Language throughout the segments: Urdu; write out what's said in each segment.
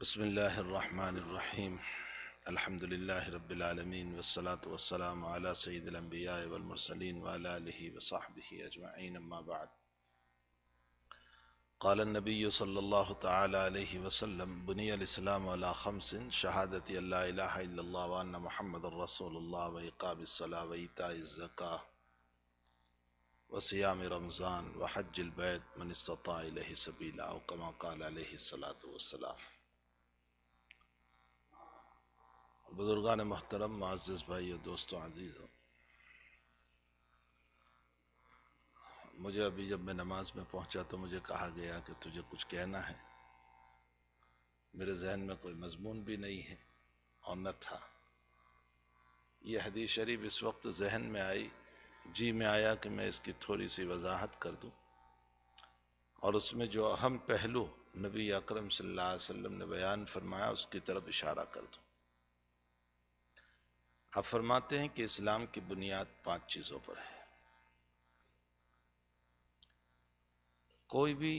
بسم اللہ الرحمن الرحیم الحمد للہ رب العالمین والصلاة والسلام علی سید الانبیاء والمرسلین وعلی آلہ وصحبہ اجمعین اما بعد قال النبی صلی اللہ تعالی علیہ وسلم بنی الاسلام علی خمس شہادت ان لا الہ الا اللہ وان محمد رسول اللہ واقام الصلاۃ وایتاء الزکاۃ وصیام رمضان وحج البیت من استطاع الیہ سبیلا او کما قال علیہ الصلاۃ والسلام۔ بزرگان محترم، معزز بھائی اور دوستوں عزیزوں، مجھے ابھی جب میں نماز میں پہنچا تو مجھے کہا گیا کہ تجھے کچھ کہنا ہے۔ میرے ذہن میں کوئی مضمون بھی نہیں ہے اور نہ تھا۔ یہ حدیث شریف اس وقت ذہن میں آئی، جی میں آیا کہ میں اس کی تھوڑی سی وضاحت کر دوں اور اس میں جو اہم پہلو نبی اکرم صلی اللہ علیہ وسلم نے بیان فرمایا اس کی طرف اشارہ کر دوں۔ آپ فرماتے ہیں کہ اسلام کی بنیاد 5 چیزوں پر ہے۔ کوئی بھی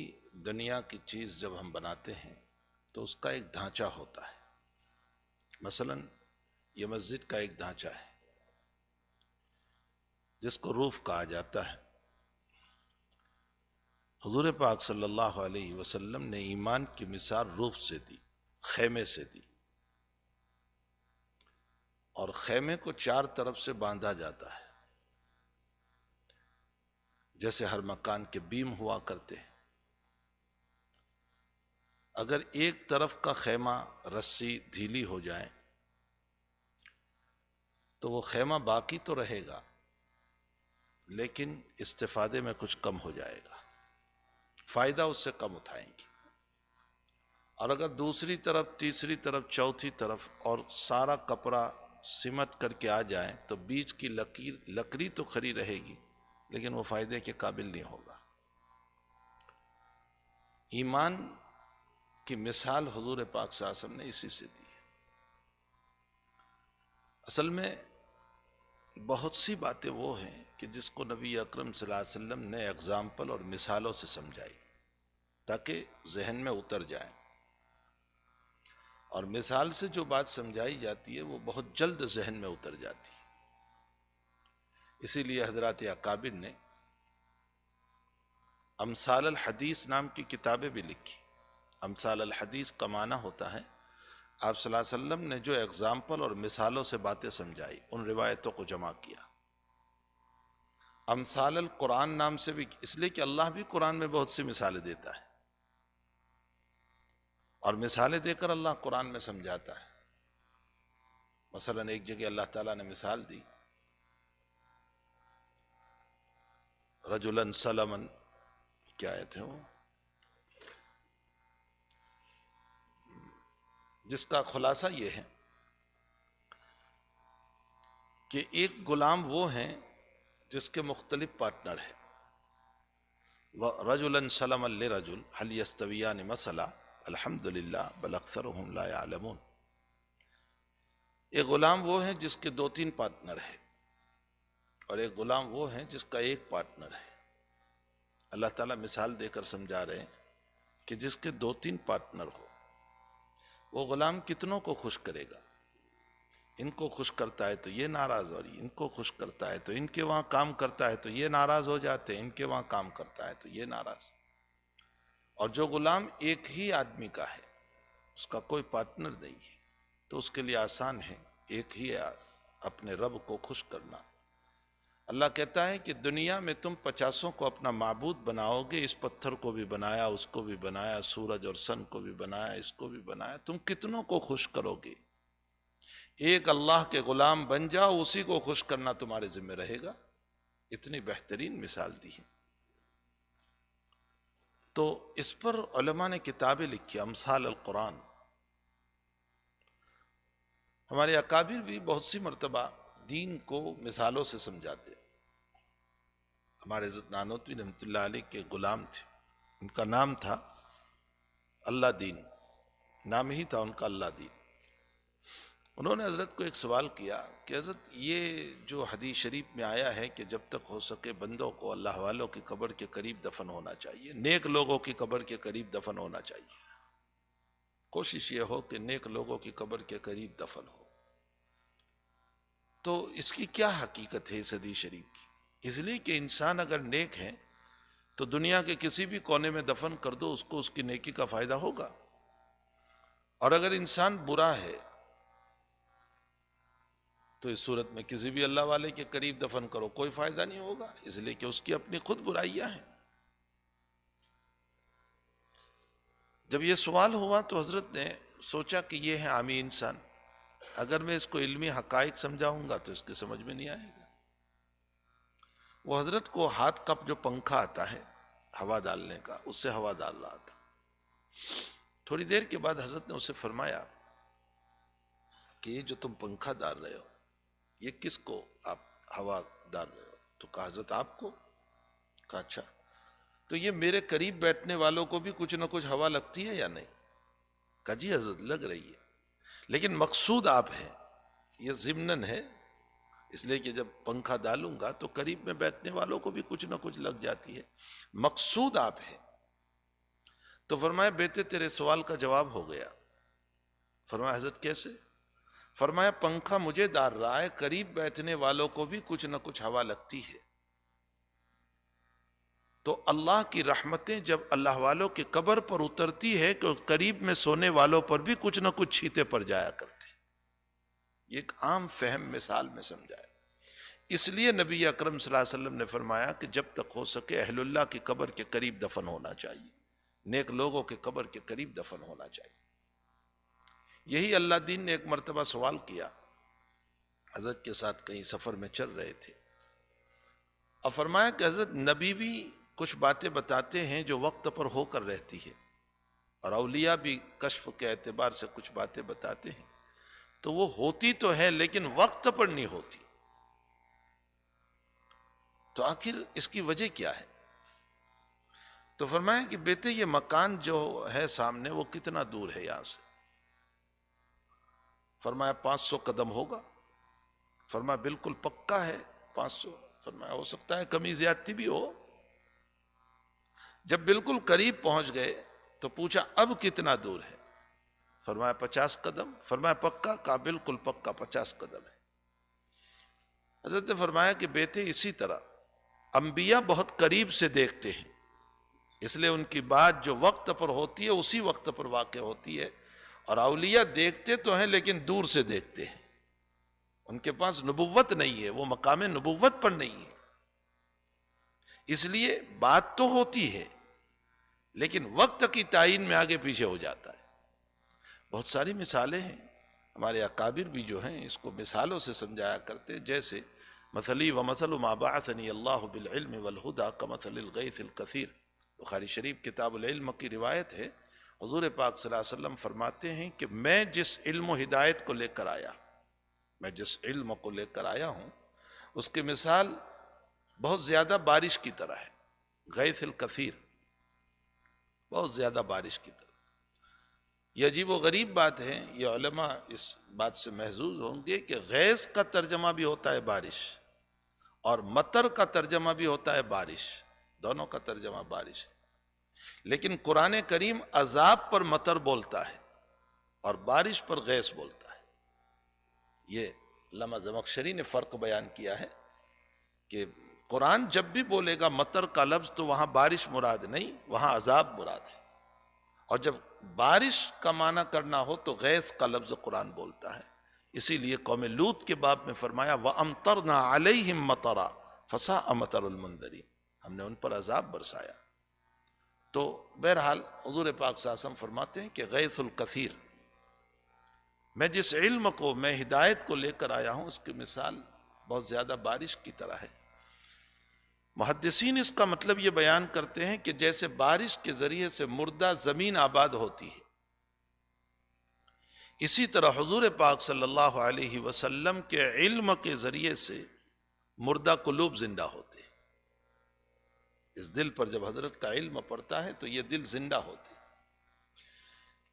دنیا کی چیز جب ہم بناتے ہیں تو اس کا ایک ڈھانچہ ہوتا ہے۔ مثلا یہ مسجد کا ایک ڈھانچہ ہے جس کو روف کہا جاتا ہے۔ حضور پاک صلی اللہ علیہ وسلم نے ایمان کی مثال روف سے دی، خیمے سے دی، اور خیمے کو 4 طرف سے باندھا جاتا ہے، جیسے ہر مکان کے بیم ہوا کرتے ہیں۔ اگر ایک طرف کا خیمہ رسی ڈھیلی ہو جائے تو وہ خیمہ باقی تو رہے گا لیکن استفادے میں کچھ کم ہو جائے گا، فائدہ اس سے کم اٹھائیں گے۔ اور اگر دوسری طرف، تیسری طرف، چوتھی طرف اور سارا کپڑا سمٹ کر کے آ جائیں تو بیچ کی لکڑی تو کھڑی رہے گی لیکن وہ فائدے کے قابل نہیں ہوگا۔ ایمان کی مثال حضور پاک صلی اللہ علیہ وسلم نے اسی سے دی ہے۔ اصل میں بہت سی باتیں وہ ہیں کہ جس کو نبی اکرم صلی اللہ علیہ وسلم نے اگزامپل اور مثالوں سے سمجھائی تاکہ ذہن میں اتر جائیں، اور مثال سے جو بات سمجھائی جاتی ہے وہ بہت جلد ذہن میں اتر جاتی ہے۔ اسی لیے حضرات اکابر نے امثال الحدیث نام کی کتابیں بھی لکھی۔ امثال الحدیث کا معنی ہوتا ہے آپ صلی اللہ علیہ وسلم نے جو اگزامپل اور مثالوں سے باتیں سمجھائی، ان روایتوں کو جمع کیا۔ امثال القرآن نام سے بھی، اس لیے کہ اللہ بھی قرآن میں بہت سی مثالیں دیتا ہے اور مثالیں دے کر اللہ قرآن میں سمجھاتا ہے۔ مثلا ایک جگہ اللہ تعالیٰ نے مثال دی، رجلا سلما، کیا آیت ہے وہ، جس کا خلاصہ یہ ہے کہ ایک غلام وہ ہیں جس کے مختلف پارٹنر ہیں۔ رجلا سلما لرجل هل يستويان مثلا الحمد للہ بل اکثرهم لا يعلمون۔ ایک غلام وہ ہیں جس کے 2-3 پارٹنر ہیں اور ایک غلام وہ ہیں جس کا ایک پارٹنر ہے۔ اللہ تعالیٰ مثال دے کر سمجھا رہے ہیں کہ جس کے 2-3 پارٹنر ہو وہ غلام کتنوں کو خوش کرے گا۔ ان کو خوش کرتا ہے تو یہ ناراض، اور ان کو خوش کرتا ہے تو ان کے وہاں کام کرتا ہے تو یہ ناراض ہو جاتے ہیں، ان کے وہاں کام کرتا ہے تو یہ ناراض۔ اور جو غلام ایک ہی آدمی کا ہے، اس کا کوئی پارٹنر نہیں ہے، تو اس کے لیے آسان ہے ایک ہی اپنے رب کو خوش کرنا۔ اللہ کہتا ہے کہ دنیا میں تم 50 کو اپنا معبود بناؤ گے، اس پتھر کو بھی بنایا، اس کو بھی بنایا، سورج اور سن کو بھی بنایا، اس کو بھی بنایا، تم کتنوں کو خوش کرو گے؟ ایک اللہ کے غلام بن جاؤ، اسی کو خوش کرنا تمہارے ذمہ رہے گا۔ اتنی بہترین مثال دی ہے۔ تو اس پر علماء نے کتابیں لکھی، امثال القرآن۔ ہمارے اکابر بھی بہت سی مرتبہ دین کو مثالوں سے سمجھاتے۔ ہمارے حضرت نانوتوی رحمۃ اللہ علیہ کے غلام تھے، ان کا نام تھا اللہ دین، نام ہی تھا ان کا اللہ دین۔ انہوں نے حضرت کو ایک سوال کیا کہ حضرت یہ جو حدیث شریف میں آیا ہے کہ جب تک ہو سکے بندوں کو اللہ والوں کی قبر کے قریب دفن ہونا چاہیے، نیک لوگوں کی قبر کے قریب دفن ہونا چاہیے، کوشش یہ ہو کہ نیک لوگوں کی قبر کے قریب دفن ہو۔ تو اس کی کیا حقیقت ہے اس حدیث شریف کی؟ اس لیے کہ انسان اگر نیک ہے تو دنیا کے کسی بھی کونے میں دفن کر دو، اس کو اس کی نیکی کا فائدہ ہوگا، اور اگر انسان برا ہے تو اس صورت میں کسی بھی اللہ والے کے قریب دفن کرو کوئی فائدہ نہیں ہوگا، اس لیے کہ اس کی اپنی خود برائیاں ہیں۔ جب یہ سوال ہوا تو حضرت نے سوچا کہ یہ ہے عامی انسان، اگر میں اس کو علمی حقائق سمجھاؤں گا تو اس کے سمجھ میں نہیں آئے گا۔ وہ حضرت کو ہاتھ کپ جو پنکھا آتا ہے ہوا ڈالنے کا، اس سے ہوا ڈال رہا تھا۔ تھوڑی دیر کے بعد حضرت نے اسے فرمایا کہ یہ جو تم پنکھا ڈال رہے ہو یہ کس کو آپ ہوا ڈال رہے ہو؟ تو کہا حضرت آپ کو۔ کہا اچھا، تو یہ میرے قریب بیٹھنے والوں کو بھی کچھ نہ کچھ ہوا لگتی ہے یا نہیں؟ کہا جی حضرت لگ رہی ہے، لیکن مقصود آپ ہیں، یہ ضمناً ہے، اس لیے کہ جب پنکھا ڈالوں گا تو قریب میں بیٹھنے والوں کو بھی کچھ نہ کچھ لگ جاتی ہے، مقصود آپ ہے۔ تو فرمایا بیٹے تیرے سوال کا جواب ہو گیا۔ فرمایا حضرت کیسے؟ فرمایا پنکھا مجھے ڈال رہا ہے، قریب بیٹھنے والوں کو بھی کچھ نہ کچھ ہوا لگتی ہے، تو اللہ کی رحمتیں جب اللہ والوں کی قبر پر اترتی ہے تو قریب میں سونے والوں پر بھی کچھ نہ کچھ چھیٹے پڑ جایا کرتے۔ یہ ایک عام فہم مثال میں سمجھایا۔ اس لیے نبی اکرم صلی اللہ علیہ وسلم نے فرمایا کہ جب تک ہو سکے اہل اللہ کی قبر کے قریب دفن ہونا چاہیے، نیک لوگوں کے قبر کے قریب دفن ہونا چاہیے۔ یہی اللہ دین نے ایک مرتبہ سوال کیا، حضرت کے ساتھ کہیں سفر میں چل رہے تھے، اور فرمایا کہ حضرت نبی بھی کچھ باتیں بتاتے ہیں جو وقت پر ہو کر رہتی ہے، اور اولیاء بھی کشف کے اعتبار سے کچھ باتیں بتاتے ہیں، تو وہ ہوتی تو ہے لیکن وقت پر نہیں ہوتی، تو آخر اس کی وجہ کیا ہے؟ تو فرمایا کہ بیٹے یہ مکان جو ہے سامنے وہ کتنا دور ہے یہاں سے؟ فرمایا 500 قدم ہوگا۔ فرمایا بالکل پکا ہے 500؟ فرمایا ہو سکتا ہے کمی زیادتی بھی ہو۔ جب بالکل قریب پہنچ گئے تو پوچھا اب کتنا دور ہے؟ فرمایا 50 قدم۔ فرمایا پکا؟ کہا بالکل پکا 50 قدم ہے۔ حضرت نے فرمایا کہ بیٹے اسی طرح انبیاء بہت قریب سے دیکھتے ہیں، اس لیے ان کی بات جو وقت پر ہوتی ہے اسی وقت پر واقع ہوتی ہے، اور اولیاء دیکھتے تو ہیں لیکن دور سے دیکھتے ہیں، ان کے پاس نبوت نہیں ہے، وہ مقام نبوت پر نہیں ہے، اس لیے بات تو ہوتی ہے لیکن وقت کی تعین میں آگے پیچھے ہو جاتا ہے۔ بہت ساری مثالیں ہیں، ہمارے اکابر بھی جو ہیں اس کو مثالوں سے سمجھایا کرتے ہیں، جیسے مثلی ومثل ما بعثنی اللہ بالعلم والہدی کمثل الغیث الکثیر، بخاری شریف کتاب العلم کی روایت ہے، حضور پاک صلی اللہ علیہ وسلم فرماتے ہیں کہ میں جس علم و ہدایت کو لے کر آیا، میں جس علم کو لے کر آیا ہوں اس کی مثال بہت زیادہ بارش کی طرح ہے، غیث الکثیر، بہت زیادہ بارش کی طرح۔ یہ عجیب و غریب بات ہے، یہ علماء اس بات سے محظوظ ہوں گے کہ غیث کا ترجمہ بھی ہوتا ہے بارش، اور مطر کا ترجمہ بھی ہوتا ہے بارش، دونوں کا ترجمہ بارش ہے، لیکن قرآن کریم عذاب پر مطر بولتا ہے اور بارش پر غیث بولتا ہے۔ یہ علامہ زمخشری نے فرق بیان کیا ہے کہ قرآن جب بھی بولے گا مطر کا لفظ تو وہاں بارش مراد نہیں، وہاں عذاب مراد ہے، اور جب بارش کا معنی کرنا ہو تو غیث کا لفظ قرآن بولتا ہے۔ اسی لیے قوم لوط کے باب میں فرمایا وَأَمْطَرْنَا عَلَيْهِمْ مَطَرًا فَسَاءَ مَطَرُ الْمُنذَرِينَ، ہم نے ان پر عذاب برسایا۔ تو بہرحال حضور پاک صلی اللہ علیہ وسلم فرماتے ہیں کہ غیث الکثیر، میں جس علم کو، میں ہدایت کو لے کر آیا ہوں اس کی مثال بہت زیادہ بارش کی طرح ہے۔ محدثین اس کا مطلب یہ بیان کرتے ہیں کہ جیسے بارش کے ذریعے سے مردہ زمین آباد ہوتی ہے، اسی طرح حضور پاک صلی اللہ علیہ وسلم کے علم کے ذریعے سے مردہ قلوب زندہ ہوتے ہیں۔ اس دل پر جب حضرت کا علم پڑتا ہے تو یہ دل زندہ ہوتے ہیں۔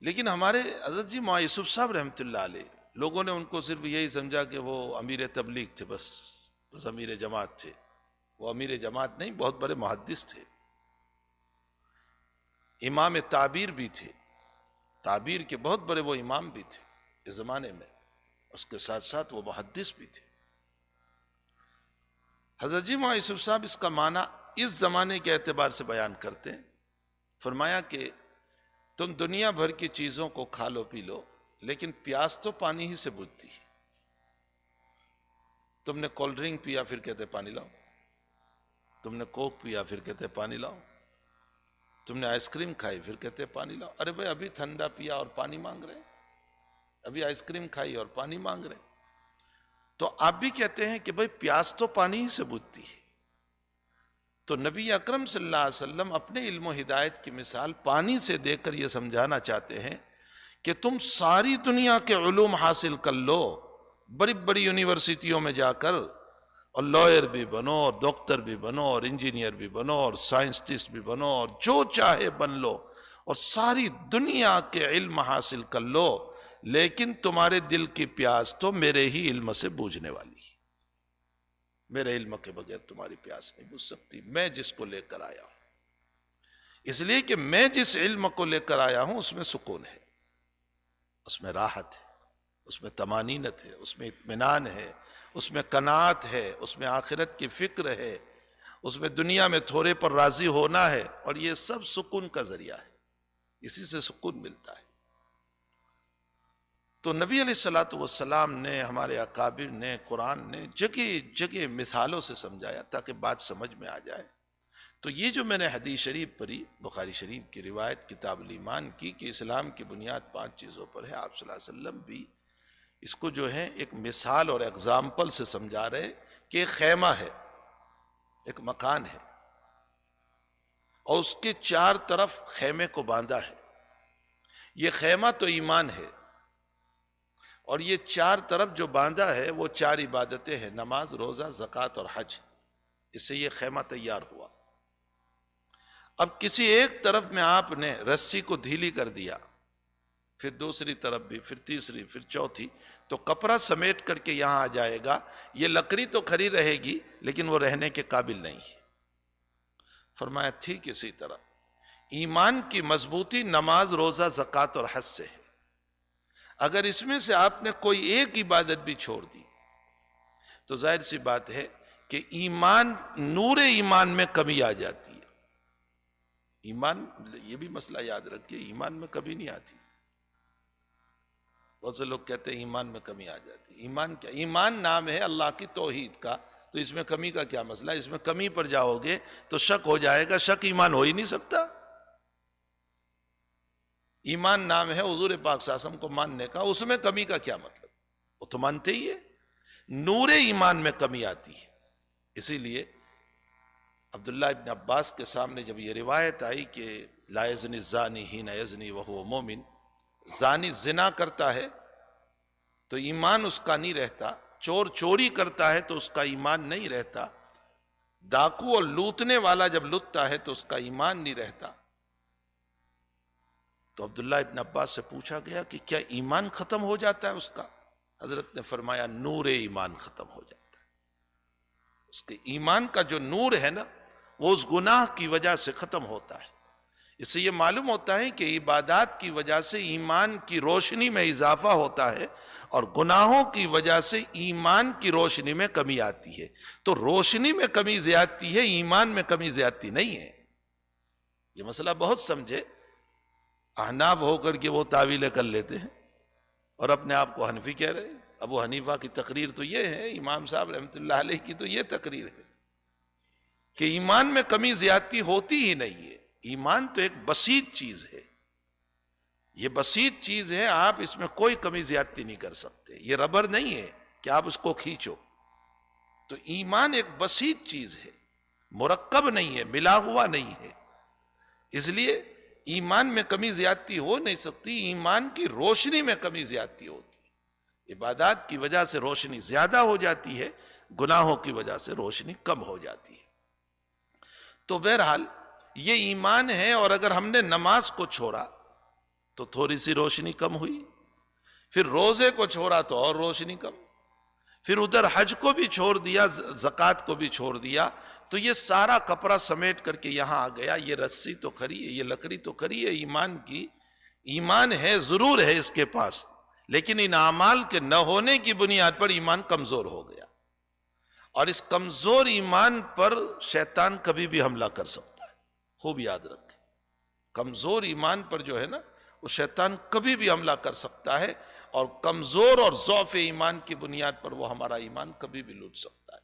لیکن ہمارے حضرت جی مولانا یوسف صاحب رحمۃ اللہ علیہ، لوگوں نے ان کو صرف یہی سمجھا کہ وہ امیر تبلیغ تھے، بس امیر جماعت تھے۔ وہ امیر جماعت نہیں، بہت بڑے محدث تھے، امام تعبیر بھی تھے، تعبیر کے بہت بڑے وہ امام بھی تھے اس زمانے میں، اس کے ساتھ ساتھ وہ محدث بھی تھے۔ حضرت جی مولانا یوسف صاحب اس کا معنی اس زمانے کے اعتبار سے بیان کرتے ہیں۔ فرمایا کہ تم دنیا بھر کی چیزوں کو کھا لو پی لو، لیکن پیاس تو پانی ہی سے بجھتی ہے۔ تم نے کولڈ ڈرنک پیا پھر کہتے پانی لاؤ، تم نے کوک پیا پھر کہتے پانی لاؤ، تم نے آئس کریم کھائی پھر کہتے پانی لاؤ۔ ارے بھائی ابھی ٹھنڈا پیا اور پانی مانگ رہے، ابھی آئس کریم کھائی اور پانی مانگ رہے۔ تو آپ بھی کہتے ہیں کہ بھائی پیاس تو پانی ہی سے بجھتی ہے۔ تو نبی اکرم صلی اللہ علیہ وسلم اپنے علم و ہدایت کی مثال پانی سے دے کر یہ سمجھانا چاہتے ہیں کہ تم ساری دنیا کے علوم حاصل کر لو، بڑی بڑی یونیورسٹیوں میں جا کر، اور لائر بھی بنو اور ڈاکٹر بھی بنو اور انجینئر بھی بنو اور سائنسٹسٹ بھی بنو اور جو چاہے بن لو، اور ساری دنیا کے علم حاصل کر لو، لیکن تمہارے دل کی پیاس تو میرے ہی علم سے بوجھنے والی ہے۔ میرے علم کے بغیر تمہاری پیاس نہیں بجھ سکتی، میں جس کو لے کر آیا ہوں۔ اس لیے کہ میں جس علم کو لے کر آیا ہوں اس میں سکون ہے، اس میں راحت ہے، اس میں طمانینت ہے، اس میں اطمینان ہے، اس میں قناعت ہے، اس میں آخرت کی فکر ہے، اس میں دنیا میں تھوڑے پر راضی ہونا ہے، اور یہ سب سکون کا ذریعہ ہے، اسی سے سکون ملتا ہے۔ تو نبی علیہ الصلوۃ والسلام نے، ہمارے اکابر نے، قرآن نے جگہ جگہ مثالوں سے سمجھایا تاکہ بات سمجھ میں آ جائے۔ تو یہ جو میں نے حدیث شریف پڑھی، بخاری شریف کی روایت کتاب الایمان کی، کہ اسلام کی بنیاد 5 چیزوں پر ہے، آپ صلی اللہ علیہ وسلم بھی اس کو جو ہے ایک مثال اور ایگزامپل سے سمجھا رہے کہ ایک خیمہ ہے، ایک مکان ہے، اور اس کے 4 طرف خیمے کو باندھا ہے۔ یہ خیمہ تو ایمان ہے، اور یہ 4 طرف جو باندھا ہے وہ 4 عبادتیں ہیں، نماز، روزہ، زکوٰۃ اور حج۔ اس سے یہ خیمہ تیار ہوا۔ اب کسی ایک طرف میں آپ نے رسی کو ڈھیلی کر دیا، پھر دوسری طرف بھی، پھر تیسری، پھر چوتھی، تو کپڑا سمیٹ کر کے یہاں آ جائے گا۔ یہ لکڑی تو کھڑی رہے گی لیکن وہ رہنے کے قابل نہیں ہے۔ فرمایا ٹھیک اسی طرح ایمان کی مضبوطی نماز، روزہ، زکوٰۃ اور حج سے ہے۔ اگر اس میں سے آپ نے کوئی ایک عبادت بھی چھوڑ دی تو ظاہر سی بات ہے کہ ایمان، نور ایمان میں کمی آ جاتی ہے۔ ایمان، یہ بھی مسئلہ یاد رکھیے، ایمان میں کمی نہیں آتی۔ بہت سے لوگ کہتے ہیں ایمان میں کمی آ جاتی ہے۔ ایمان کیا؟ ایمان نام ہے اللہ کی توحید کا، تو اس میں کمی کا کیا مسئلہ؟ اس میں کمی پر جاؤ گے تو شک ہو جائے گا، شک ایمان ہو ہی نہیں سکتا۔ ایمان نام ہے حضور پاک صلی اللہ علیہ وسلم کو ماننے کا، اس میں کمی کا کیا مطلب؟ وہ تو مانتے ہی ہے۔ نور ایمان میں کمی آتی ہے۔ اسی لیے عبداللہ ابن عباس کے سامنے جب یہ روایت آئی کہ لا یزنی الزانی حین یزنی وہو مومن، زانی زنا کرتا ہے تو ایمان اس کا نہیں رہتا، چور چوری کرتا ہے تو اس کا ایمان نہیں رہتا، ڈاکو اور لوٹنے والا جب لٹتا ہے تو اس کا ایمان نہیں رہتا۔ تو عبداللہ ابن عباس سے پوچھا گیا کہ کیا ایمان ختم ہو جاتا ہے اس کا؟ حضرت نے فرمایا نور ایمان ختم ہو جاتا ہے۔ اس کے ایمان کا جو نور ہے نا، وہ اس گناہ کی وجہ سے ختم ہوتا ہے۔ اس سے یہ معلوم ہوتا ہے کہ عبادات کی وجہ سے ایمان کی روشنی میں اضافہ ہوتا ہے، اور گناہوں کی وجہ سے ایمان کی روشنی میں کمی آتی ہے۔ تو روشنی میں کمی زیادتی ہے، ایمان میں کمی زیادتی نہیں ہے۔ یہ مسئلہ بہت سمجھے۔ احناف ہو کر کے وہ تعویلیں کر لیتے ہیں اور اپنے آپ کو حنفی کہہ رہے ہیں۔ ابو حنیفہ کی تقریر تو یہ ہے، امام صاحب رحمۃ اللہ علیہ کی تو یہ تقریر ہے کہ ایمان میں کمی زیادتی ہوتی ہی نہیں ہے۔ ایمان تو ایک بسیط چیز ہے، یہ بسیط چیز ہے، آپ اس میں کوئی کمی زیادتی نہیں کر سکتے۔ یہ ربر نہیں ہے کہ آپ اس کو کھینچو۔ تو ایمان ایک بسیط چیز ہے، مرکب نہیں ہے، ملا ہوا نہیں ہے۔ اس لیے ایمان میں کمی زیادتی ہو نہیں سکتی، ایمان کی روشنی میں کمی زیادتی ہوتی ہے۔ عبادات کی وجہ سے روشنی زیادہ ہو جاتی ہے، گناہوں کی وجہ سے روشنی کم ہو جاتی ہے۔ تو بہرحال یہ ایمان ہے، اور اگر ہم نے نماز کو چھوڑا تو تھوڑی سی روشنی کم ہوئی، پھر روزے کو چھوڑا تو اور روشنی کم، پھر ادھر حج کو بھی چھوڑ دیا، زکوٰۃ کو بھی چھوڑ دیا، تو یہ سارا کپڑا سمیٹ کر کے یہاں آ گیا۔ یہ رسی تو کھری ہے، یہ لکڑی تو کھری ہے ایمان کی، ایمان ہے، ضرور ہے اس کے پاس، لیکن ان اعمال کے نہ ہونے کی بنیاد پر ایمان کمزور ہو گیا، اور اس کمزور ایمان پر شیطان کبھی بھی حملہ کر سکتا ہے. خوب یاد رکھیں، کمزور ایمان پر جو ہے نا وہ شیطان کبھی بھی حملہ کر سکتا ہے، اور کمزور اور ضعف ایمان کی بنیاد پر وہ ہمارا ایمان کبھی بھی لوٹ سکتا ہے.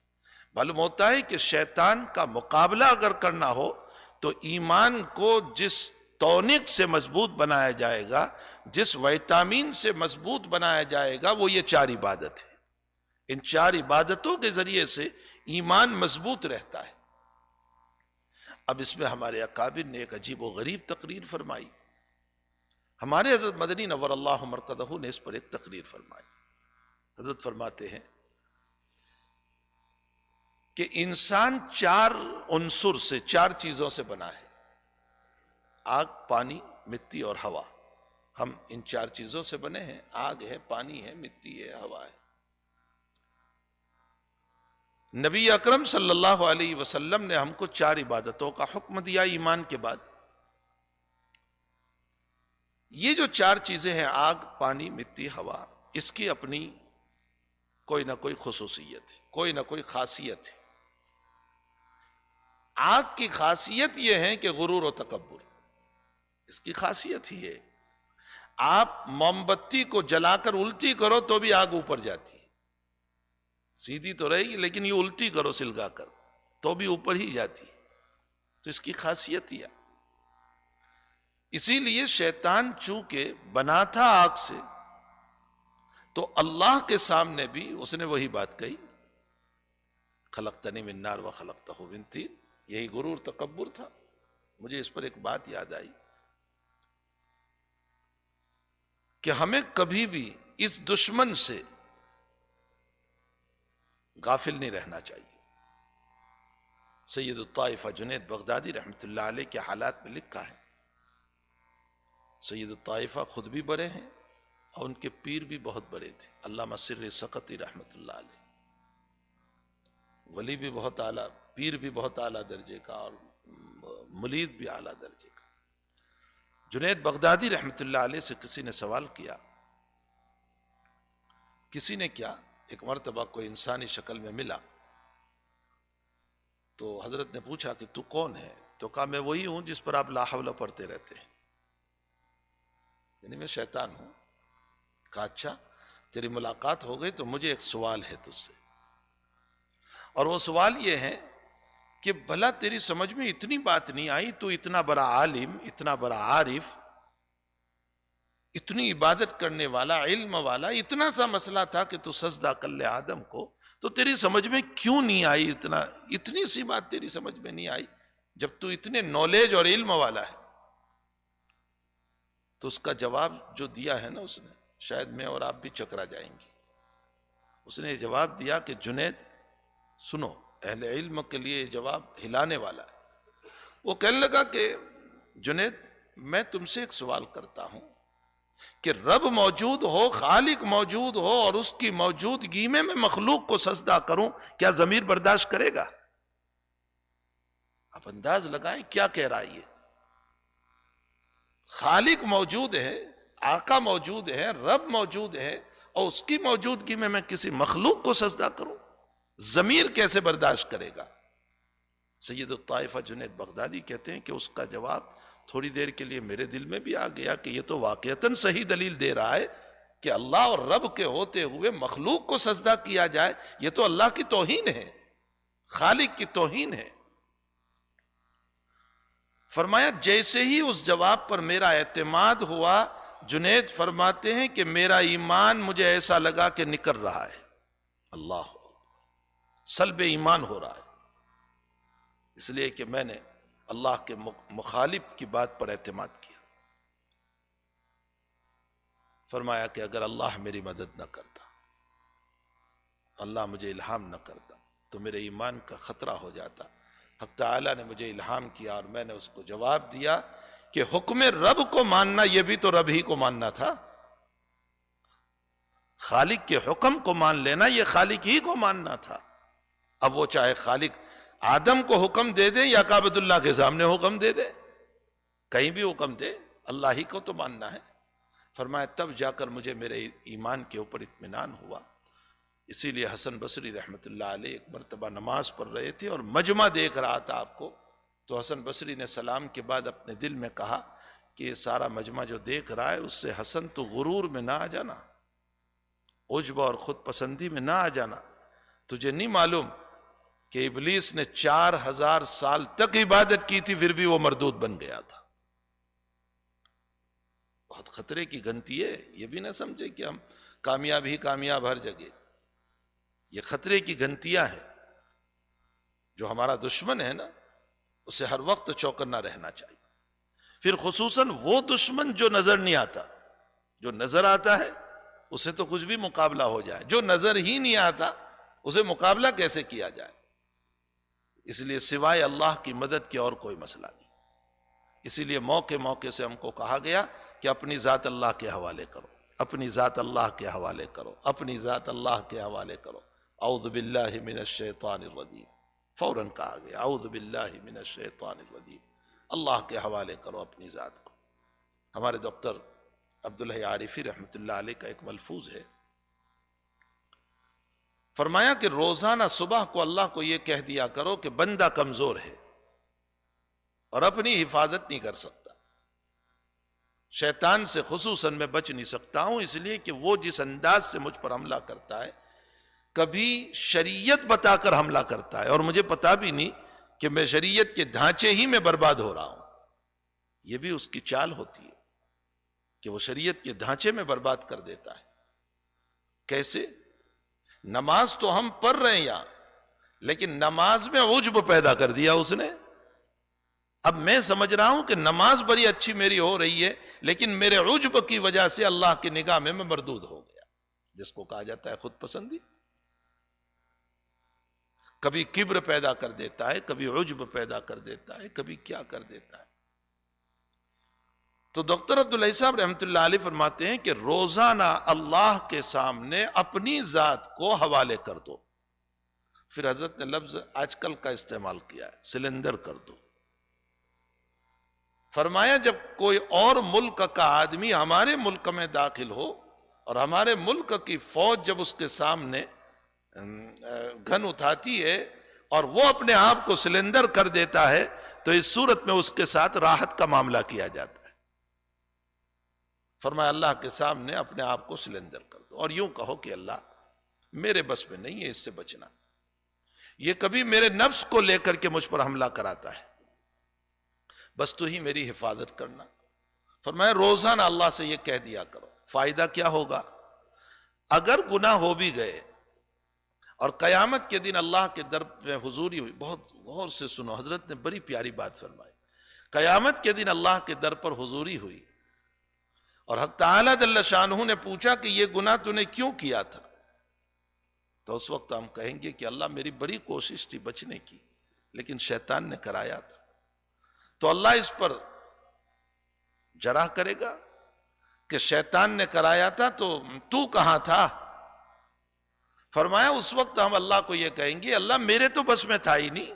معلوم ہوتا ہے کہ شیطان کا مقابلہ اگر کرنا ہو تو ایمان کو جس ٹونک سے مضبوط بنایا جائے گا، جس ویٹامن سے مضبوط بنایا جائے گا، وہ یہ 4 عبادت ہے. ان 4 عبادتوں کے ذریعے سے ایمان مضبوط رہتا ہے. اب اس میں ہمارے اکابر نے ایک عجیب و غریب تقریر فرمائی. ہمارے حضرت مدنی نور اللہ مرقدہ نے اس پر ایک تقریر فرمائی. حضرت فرماتے ہیں کہ انسان 4 عنصر سے، 4 چیزوں سے بنا ہے: آگ، پانی، مٹی اور ہوا. ہم ان 4 چیزوں سے بنے ہیں، آگ ہے، پانی ہے، مٹی ہے، ہوا ہے. نبی اکرم صلی اللہ علیہ وسلم نے ہم کو 4 عبادتوں کا حکم دیا ایمان کے بعد. یہ جو 4 چیزیں ہیں، آگ، پانی، مٹی، ہوا، اس کی اپنی کوئی نہ کوئی خصوصیت ہے، کوئی نہ کوئی خاصیت ہے. آگ کی خاصیت یہ ہے کہ غرور و تکبر، اس کی خاصیت ہی ہے. آپ موم بتی کو جلا کر الٹی کرو تو بھی آگ اوپر جاتی ہے، سیدھی تو رہے گی لیکن یہ الٹی کرو سلگا کر تو بھی اوپر ہی جاتی ہے. تو اس کی خاصیت ہی ہے. اسی لیے شیطان چونکہ بنا تھا آگ سے، تو اللہ کے سامنے بھی اس نے وہی بات کہی، خلقتنی من نار و خلقتہ من طین. یہی غرور تکبر تھا. مجھے اس پر ایک بات یاد آئی کہ ہمیں کبھی بھی اس دشمن سے غافل نہیں رہنا چاہیے. سید الطائفہ جنید بغدادی رحمۃ اللہ علیہ کے حالات میں لکھا ہے، سید الطائفہ خود بھی بڑے ہیں اور ان کے پیر بھی بہت بڑے تھے. علامہ سر سقطی رحمۃ اللہ علیہ، ولی بھی بہت اعلیٰ، پیر بھی بہت اعلیٰ درجے کا، اور ملید بھی اعلیٰ درجے کا. جنید بغدادی رحمۃ اللہ علیہ سے کسی نے سوال کیا، کسی نے کیا، ایک مرتبہ کوئی انسانی شکل میں ملا تو حضرت نے پوچھا کہ تو کون ہے؟ تو کہا میں وہی ہوں جس پر آپ لا حول پڑھتے رہتے ہیں، یعنی میں شیطان ہوں. کہا اچھا، تیری ملاقات ہو گئی تو مجھے ایک سوال ہے تجھ سے، اور وہ سوال یہ ہے کہ بھلا تیری سمجھ میں اتنی بات نہیں آئی، تو اتنا بڑا عالم، اتنا بڑا عارف، اتنی عبادت کرنے والا، علم والا، اتنا سا مسئلہ تھا کہ تو سجدہ کر لے آدم کو، تو تیری سمجھ میں کیوں نہیں آئی؟ اتنی سی بات تیری سمجھ میں نہیں آئی جب تو اتنے نالج اور علم والا ہے. تو اس کا جواب جو دیا ہے نا اس نے، شاید میں اور آپ بھی چکرا جائیں گے. اس نے جواب دیا کہ جنید سنو، اہل علم کے لیے یہ جواب ہلانے والا ہے. وہ کہنے لگا کہ جنید میں تم سے ایک سوال کرتا ہوں کہ رب موجود ہو، خالق موجود ہو، اور اس کی موجودگی میں مخلوق کو سجدہ کروں، کیا ضمیر برداشت کرے گا؟ آپ انداز لگائیں کیا کہہ رہا ہے یہ. خالق موجود ہے، آقا موجود ہے، رب موجود ہے، اور اس کی موجودگی میں کسی مخلوق کو سجدہ کروں، ضمیر کیسے برداشت کرے گا؟ سید الطائفہ جنید بغدادی کہتے ہیں کہ اس کا جواب تھوڑی دیر کے لیے میرے دل میں بھی آ گیا کہ یہ تو واقعتاً صحیح دلیل دے رہا ہے کہ اللہ اور رب کے ہوتے ہوئے مخلوق کو سجدہ کیا جائے، یہ تو اللہ کی توہین ہے، خالق کی توہین ہے. فرمایا جیسے ہی اس جواب پر میرا اعتماد ہوا، جنید فرماتے ہیں کہ میرا ایمان مجھے ایسا لگا کہ نکل رہا ہے. اللہ، سلب ایمان ہو رہا ہے، اس لیے کہ میں نے اللہ کے مخالف کی بات پر اعتماد کیا. فرمایا کہ اگر اللہ میری مدد نہ کرتا، اللہ مجھے الہام نہ کرتا، تو میرے ایمان کا خطرہ ہو جاتا. حق تعالیٰ نے مجھے الہام کیا اور میں نے اس کو جواب دیا کہ حکم رب کو ماننا یہ بھی تو رب ہی کو ماننا تھا، خالق کے حکم کو مان لینا یہ خالق ہی کو ماننا تھا. اب وہ چاہے خالق آدم کو حکم دے دے یا کعبۃ اللہ کے سامنے حکم دے دے، کہیں بھی حکم دے، اللہ ہی کو تو ماننا ہے. فرمایا تب جا کر مجھے میرے ایمان کے اوپر اطمینان ہوا۔ اسی لیے حسن بصری رحمۃ اللہ علیہ ایک مرتبہ نماز پڑھ رہے تھے اور مجمع دیکھ رہا تھا آپ کو، تو حسن بصری نے سلام کے بعد اپنے دل میں کہا کہ یہ سارا مجمع جو دیکھ رہا ہے اس سے حسن تو غرور میں نہ آ جانا، عجب اور خود پسندی میں نہ آ جانا۔ تجھے نہیں معلوم کہ ابلیس نے 4000 سال تک عبادت کی تھی پھر بھی وہ مردود بن گیا تھا۔ بہت خطرے کی گھنٹی ہے، یہ بھی نہ سمجھے کہ ہم کامیاب ہی کامیاب ہر جگہ، یہ خطرے کی گھنٹیاں ہیں۔ جو ہمارا دشمن ہے نا، اسے ہر وقت چوکنا رہنا چاہیے، پھر خصوصاً وہ دشمن جو نظر نہیں آتا، جو نظر آتا ہے اسے تو کچھ بھی مقابلہ ہو جائے، جو نظر ہی نہیں آتا اسے مقابلہ کیسے کیا جائے؟ اس لیے سوائے اللہ کی مدد کے اور کوئی مسئلہ نہیں۔ اسی لیے موقع موقع سے ہم کو کہا گیا کہ اپنی ذات اللہ کے حوالے کرو، اپنی ذات اللہ کے حوالے کرو، اپنی ذات اللہ کے حوالے کرو۔ اعوذ باللہ من الشیطان الرجیم، فوراً کہا گیا اعوذ باللہ من الشیطان الرجیم، اللہ کے حوالے کرو اپنی ذات کو۔ ہمارے ڈاکٹر عبداللہ عارفی رحمۃ اللہ علیہ کا ایک ملفوظ ہے، فرمایا کہ روزانہ صبح کو اللہ کو یہ کہہ دیا کرو کہ بندہ کمزور ہے اور اپنی حفاظت نہیں کر سکتا، شیطان سے خصوصاً میں بچ نہیں سکتا ہوں، اس لیے کہ وہ جس انداز سے مجھ پر حملہ کرتا ہے، کبھی شریعت بتا کر حملہ کرتا ہے اور مجھے پتا بھی نہیں کہ میں شریعت کے ڈھانچے ہی میں برباد ہو رہا ہوں۔ یہ بھی اس کی چال ہوتی ہے کہ وہ شریعت کے ڈھانچے میں برباد کر دیتا ہے۔ کیسے؟ نماز تو ہم پڑھ رہے ہیں یہاں، لیکن نماز میں عجب پیدا کر دیا اس نے۔ اب میں سمجھ رہا ہوں کہ نماز بڑی اچھی میری ہو رہی ہے، لیکن میرے عجب کی وجہ سے اللہ کی نگاہ میں مردود ہو گیا، جس کو کہا جاتا ہے خود پسندی۔ کبھی کبر پیدا کر دیتا ہے، کبھی عجب پیدا کر دیتا ہے، کبھی کیا کر دیتا ہے۔ تو ڈاکٹر عبداللہ صاحب رحمۃ اللہ علیہ فرماتے ہیں کہ روزانہ اللہ کے سامنے اپنی ذات کو حوالے کر دو۔ پھر حضرت نے لفظ آج کل کا استعمال کیا ہے، سلنڈر کر دو۔ فرمایا جب کوئی اور ملک کا آدمی ہمارے ملک میں داخل ہو اور ہمارے ملک کی فوج جب اس کے سامنے گن اٹھاتی ہے اور وہ اپنے آپ کو سلنڈر کر دیتا ہے، تو اس صورت میں اس کے ساتھ راحت کا معاملہ کیا جاتا ہے۔ فرمایا اللہ کے سامنے اپنے آپ کو سلنڈر کر دو اور یوں کہو کہ اللہ میرے بس میں نہیں ہے اس سے بچنا، یہ کبھی میرے نفس کو لے کر کے مجھ پر حملہ کراتا ہے، بس تو ہی میری حفاظت کرنا۔ فرمایا روزانہ اللہ سے یہ کہہ دیا کرو۔ فائدہ کیا ہوگا؟ اگر گناہ ہو بھی گئے اور قیامت کے دن اللہ کے در میں حضوری ہوئی، بہت غور سے سنو، حضرت نے بڑی پیاری بات فرمائی۔ قیامت کے دن اللہ کے در پر حضوری ہوئی اور حق تعالیٰ جل شانہ نے پوچھا کہ یہ گناہ تو نے کیوں کیا تھا؟ تو اس وقت ہم کہیں گے کہ اللہ میری بڑی کوشش تھی بچنے کی، لیکن شیطان نے کرایا تھا۔ تو اللہ اس پر جرح کرے گا کہ شیطان نے کرایا تھا تو کہاں تھا؟ فرمایا اس وقت ہم اللہ کو یہ کہیں گے اللہ میرے تو بس میں تھا ہی نہیں،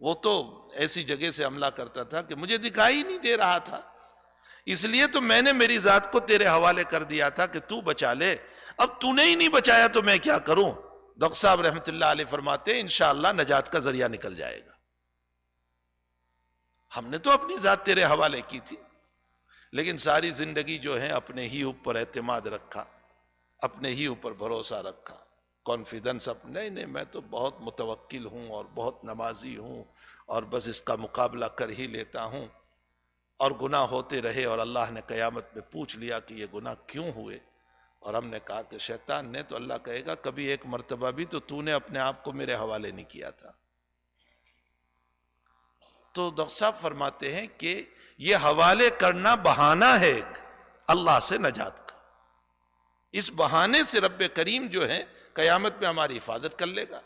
وہ تو ایسی جگہ سے حملہ کرتا تھا کہ مجھے دکھائی نہیں دے رہا تھا، اس لیے تو میں نے میری ذات کو تیرے حوالے کر دیا تھا کہ تو بچا لے، اب تو نے ہی نہیں بچایا تو میں کیا کروں؟ ڈاکٹر صاحب رحمۃ اللہ علیہ فرماتے ہیں انشاءاللہ نجات کا ذریعہ نکل جائے گا۔ ہم نے تو اپنی ذات تیرے حوالے کی تھی، لیکن ساری زندگی جو ہے اپنے ہی اوپر اعتماد رکھا، اپنے ہی اوپر بھروسہ رکھا، کانفیڈنس نہیں میں تو بہت متوکل ہوں اور بہت نمازی ہوں اور بس اس کا مقابلہ کر ہی لیتا ہوں، اور گناہ ہوتے رہے اور اللہ نے قیامت میں پوچھ لیا کہ یہ گناہ کیوں ہوئے، اور ہم نے کہا کہ شیطان نے، تو اللہ کہے گا کبھی ایک مرتبہ بھی تو نے اپنے آپ کو میرے حوالے نہیں کیا تھا۔ تو ڈاکٹر صاحب فرماتے ہیں کہ یہ حوالے کرنا بہانہ ہے ایک اللہ سے نجات کا، اس بہانے سے رب کریم جو ہے قیامت میں ہماری حفاظت کر لے گا۔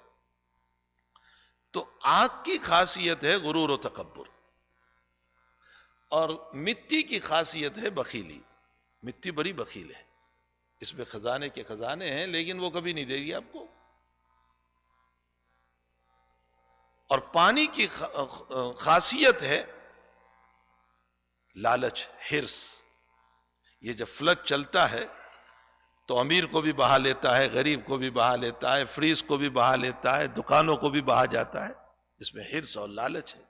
تو آگ کی خاصیت ہے غرور و تکبر، اور مٹی کی خاصیت ہے بخیلی۔ مٹی بڑی بخیل ہے، اس میں خزانے کے خزانے ہیں لیکن وہ کبھی نہیں دے گی آپ کو۔ اور پانی کی خاصیت ہے لالچ، حرص، یہ جب فلڈ چلتا ہے تو امیر کو بھی بہا لیتا ہے، غریب کو بھی بہا لیتا ہے، فریز کو بھی بہا لیتا ہے، دکانوں کو بھی بہا جاتا ہے. اس میں حرص اور لالچ ہے.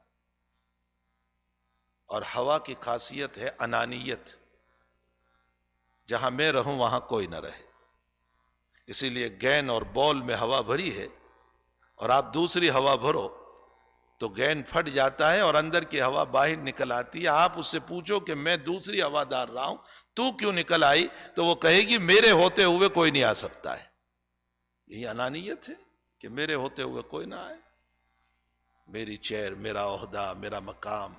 اور ہوا کی خاصیت ہے انانیت، جہاں میں رہوں وہاں کوئی نہ رہے. اسی لیے گین اور بول میں ہوا بھری ہے، اور آپ دوسری ہوا بھرو تو گین پھٹ جاتا ہے اور اندر کی ہوا باہر نکل آتی ہے. آپ اس سے پوچھو کہ میں دوسری ہوا دار رہا ہوں، تو کیوں نکل آئی؟ تو وہ کہے گی میرے ہوتے ہوئے کوئی نہیں آ سکتا ہے. یہی انانیت ہے کہ میرے ہوتے ہوئے کوئی نہ آئے. میری چیئر، میرا عہدہ، میرا مقام،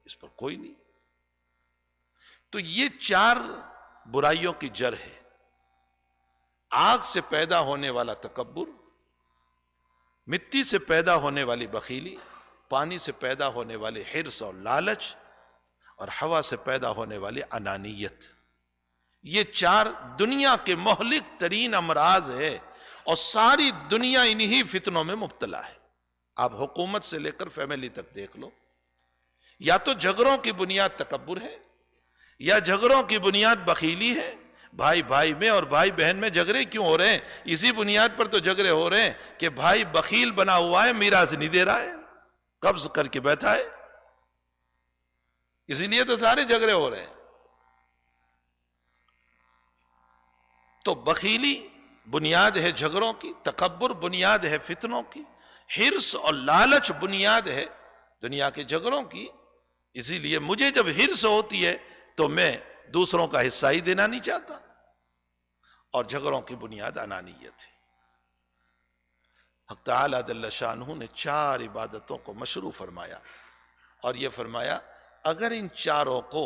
اس پر کوئی نہیں. تو یہ 4 برائیوں کی جڑ ہے. آگ سے پیدا ہونے والا تکبر، مٹی سے پیدا ہونے والی بخیلی، پانی سے پیدا ہونے والی حرص اور لالچ، اور ہوا سے پیدا ہونے والی انانیت. یہ 4 دنیا کے مہلک ترین امراض ہے، اور ساری دنیا انہی فتنوں میں مبتلا ہے. آپ حکومت سے لے کر فیملی تک دیکھ لو، یا تو جھگڑوں کی بنیاد تکبر ہے، یا جھگڑوں کی بنیاد بخیلی ہے. بھائی بھائی میں اور بھائی بہن میں جھگڑے کیوں ہو رہے ہیں؟ اسی بنیاد پر تو جھگڑے ہو رہے ہیں کہ بھائی بخیل بنا ہوا ہے، میراث نہیں دے رہا ہے، قبض کر کے بیٹھا ہے. اسی لیے تو سارے جھگڑے ہو رہے ہیں. تو بخیلی بنیاد ہے جھگڑوں کی، تکبر بنیاد ہے فتنوں کی، حرص اور لالچ بنیاد ہے دنیا کے جھگڑوں کی. اسی لیے مجھے جب حرص ہوتی ہے تو میں دوسروں کا حصہ ہی دینا نہیں چاہتا. اور جھگڑوں کی بنیاد انانیت ہے. حق تعالیٰ جل شانہ نے 4 عبادتوں کو مشروع فرمایا، اور یہ فرمایا اگر ان 4 کو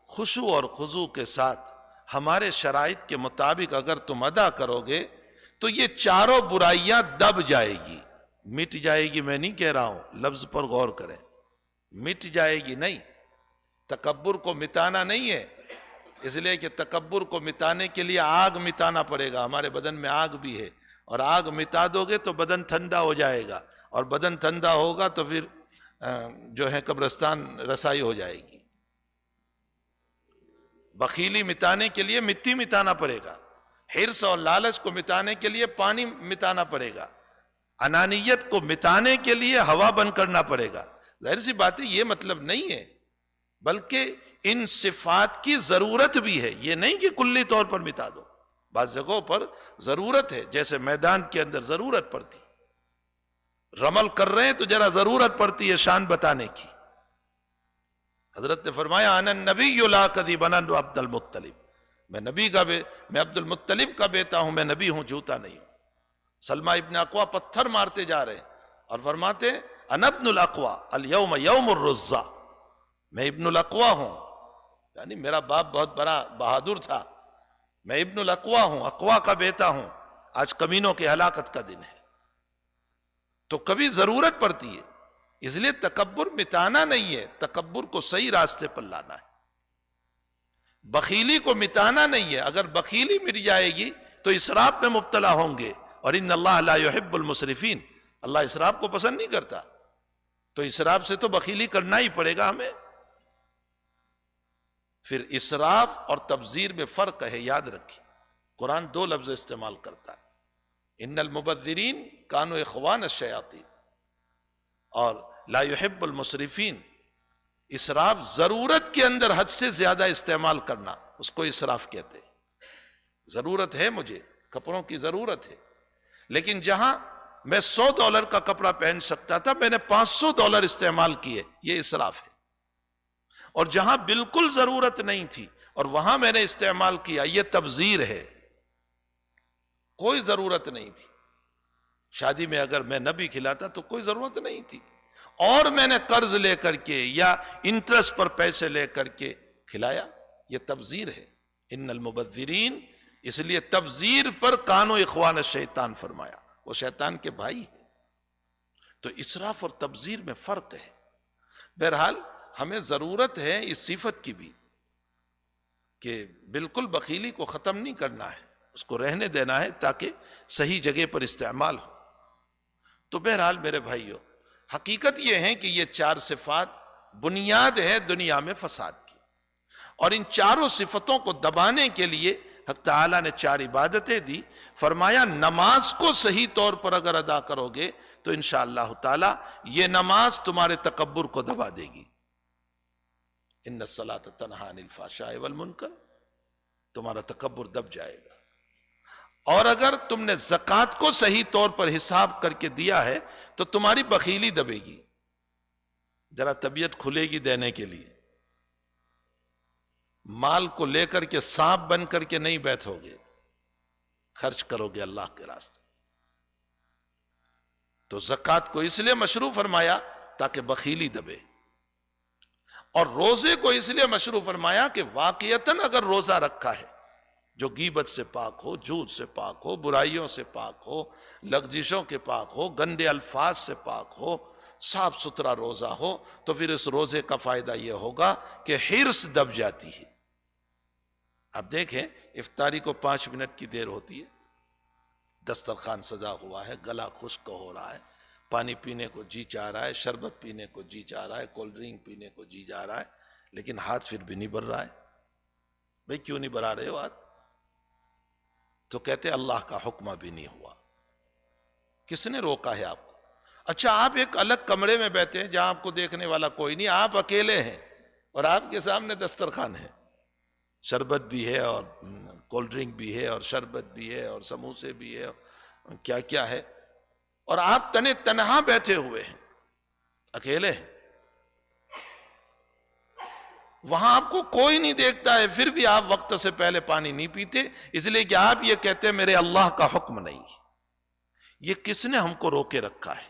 خشوع اور خضوع کے ساتھ ہمارے شرائط کے مطابق اگر تم ادا کرو گے تو یہ 4 برائیاں دب جائے گی. مٹ جائے گی میں نہیں کہہ رہا ہوں، لفظ پر غور کریں. مٹ جائے گی نہیں، تکبر کو مٹانا نہیں ہے. اس لیے کہ تکبر کو مٹانے کے لیے آگ مٹانا پڑے گا. ہمارے بدن میں آگ بھی ہے، اور آگ مٹا دو گے تو بدن ٹھنڈا ہو جائے گا، اور بدن ٹھنڈا ہوگا تو پھر جو ہے قبرستان رسائی ہو جائے گی. بخیلی مٹانے کے لیے مٹی مٹانا پڑے گا، حرص اور لالچ کو مٹانے کے لیے پانی مٹانا پڑے گا، انانیت کو مٹانے کے لیے ہوا بند کرنا پڑے گا. ظاہر سی بات ہے یہ مطلب نہیں ہے، بلکہ ان صفات کی ضرورت بھی ہے. یہ نہیں کہ کلی طور پر مٹا دو، بعض جگہوں پر ضرورت ہے. جیسے میدان کے اندر ضرورت پڑتی، رمل کر رہے ہیں تو ذرا ضرورت پڑتی ہے شان بتانے کی. حضرت نے فرمایا انا النبی لا کذب انا عبد المطلب، میں نبی کا میں عبد المطلب کا بیٹا ہوں، میں نبی ہوں، جھوٹا نہیں ہوں. سلمہ ابن اقوا پتھر مارتے جا رہے ہیں اور فرماتے انا ابن الاقوا اليوم یوم الرزا، میں ابن الاقوا ہوں، یعنی میرا باپ بہت بڑا بہادر تھا، میں ابن الاقوا ہوں، اقوا کا بیٹا ہوں. آج کمینوں کی ہلاکت کا دن ہے. تو کبھی ضرورت پڑتی ہے. اس لیے تکبر مٹانا نہیں ہے، تکبر کو صحیح راستے پر لانا ہے. بخیلی کو مٹانا نہیں ہے. اگر بخیلی مٹ جائے گی تو اسراف میں مبتلا ہوں گے، اور ان اللہ لا يحب المسرفین، اللہ اسراف کو پسند نہیں کرتا. تو اسراف سے تو بخیلی کرنا ہی پڑے گا ہمیں. پھر اسراف اور تبذیر میں فرق ہے، یاد رکھیں. قرآن 2 لفظ استعمال کرتا ہے، ان المبذرین کانوا اخوان الشیاطین، اور لا يحب المسرفین. اسراف ضرورت کے اندر حد سے زیادہ استعمال کرنا، اس کو اسراف کہتے ہیں. ضرورت ہے، مجھے کپڑوں کی ضرورت ہے، لیکن جہاں میں $100 کا کپڑا پہن سکتا تھا میں نے $500 استعمال کیے، یہ اسراف ہے. اور جہاں بالکل ضرورت نہیں تھی اور وہاں میں نے استعمال کیا، یہ تبذیر ہے. کوئی ضرورت نہیں تھی. شادی میں اگر میں نہ بھی کھلاتا تو کوئی ضرورت نہیں تھی، اور میں نے قرض لے کر کے یا انٹرسٹ پر پیسے لے کر کے کھلایا، یہ تبذیر ہے. ان المبذرین، اس لیے تبذیر پر کانوا اخوان الشیطان فرمایا، وہ شیطان کے بھائی ہے. تو اسراف اور تبذیر میں فرق ہے. بہرحال ہمیں ضرورت ہے اس صفت کی بھی کہ بالکل بخیلی کو ختم نہیں کرنا ہے، اس کو رہنے دینا ہے تاکہ صحیح جگہ پر استعمال ہو. تو بہرحال میرے بھائیو، حقیقت یہ ہے کہ یہ 4 صفات بنیاد ہے دنیا میں فساد کی. اور ان چاروں صفتوں کو دبانے کے لیے حق تعالیٰ نے 4 عبادتیں دی. فرمایا نماز کو صحیح طور پر اگر ادا کرو گے تو انشاءاللہ تعالیٰ یہ نماز تمہارے تکبر کو دبا دے گی. ان الصلاۃ تنہی عن الفحشاء والمنکر، تمہارا تکبر دب جائے گا. اور اگر تم نے زکوٰۃ کو صحیح طور پر حساب کر کے دیا ہے تو تمہاری بخیلی دبے گی. ذرا طبیعت کھلے گی دینے کے لیے. مال کو لے کر کے سانپ بن کر کے نہیں بیٹھو گے، خرچ کرو گے اللہ کے راستے. تو زکوٰۃ کو اس لیے مشروع فرمایا تاکہ بخیلی دبے، اور روزے کو اس لیے مشروع فرمایا کہ واقعتاً اگر روزہ رکھا ہے جو غیبت سے پاک ہو، جھوٹ سے پاک ہو، برائیوں سے پاک ہو، لغزشوں کے پاک ہو، گندے الفاظ سے پاک ہو، صاف ستھرا روزہ ہو، تو پھر اس روزے کا فائدہ یہ ہوگا کہ حرص دب جاتی ہے. اب دیکھیں افطاری کو 5 منٹ کی دیر ہوتی ہے، دسترخوان سجا ہوا ہے، گلا خشک ہو رہا ہے، پانی پینے کو جی چاہ رہا ہے، شربت پینے کو جی چاہ رہا ہے، کولڈ ڈرنک پینے کو جی جا رہا ہے، لیکن ہاتھ پھر بھی نہیں بھر رہا ہے. بھئی کیوں نہیں بھرا رہے ہو ہاتھ؟ تو کہتے اللہ کا حکم بھی نہیں ہوا. کس نے روکا ہے آپ کو؟ اچھا آپ ایک الگ کمرے میں بیٹھے ہیں جہاں آپ کو دیکھنے والا کوئی نہیں، آپ اکیلے ہیں اور آپ کے سامنے دسترخوان ہے، شربت بھی ہے اور کولڈ ڈرنک بھی ہے اور شربت بھی ہے اور سموسے بھی ہے اور کیا کیا ہے، اور آپ تنہا بیٹھے ہوئے ہیں، اکیلے ہیں. وہاں آپ کو کوئی نہیں دیکھتا ہے، پھر بھی آپ وقت سے پہلے پانی نہیں پیتے، اس لیے کہ آپ یہ کہتے ہیں میرے اللہ کا حکم نہیں. یہ کس نے ہم کو روکے رکھا ہے؟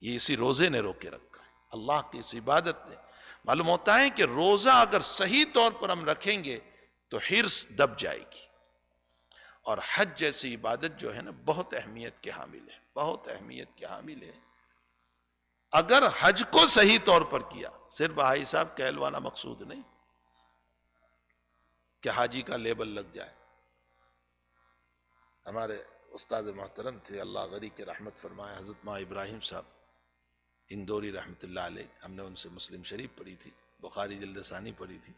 یہ اسی روزے نے روکے رکھا ہے، اللہ کی اس عبادت نے. معلوم ہوتا ہے کہ روزہ اگر صحیح طور پر ہم رکھیں گے تو حرص دب جائے گی. اور حج جیسی عبادت جو ہے نا بہت اہمیت کے حامل ہے، بہت اہمیت کے حامل ہے. اگر حج کو صحیح طور پر کیا، صرف بھائی صاحب کہلوانا مقصود نہیں کہ حاجی کا لیبل لگ جائے. ہمارے استاد محترم تھے اللہ غری کے رحمت فرمائے، حضرت ماں ابراہیم صاحب اندوری رحمت اللہ علیہ. ہم نے ان سے مسلم شریف پڑھی تھی، بخاری جلد ثانی پڑھی تھی.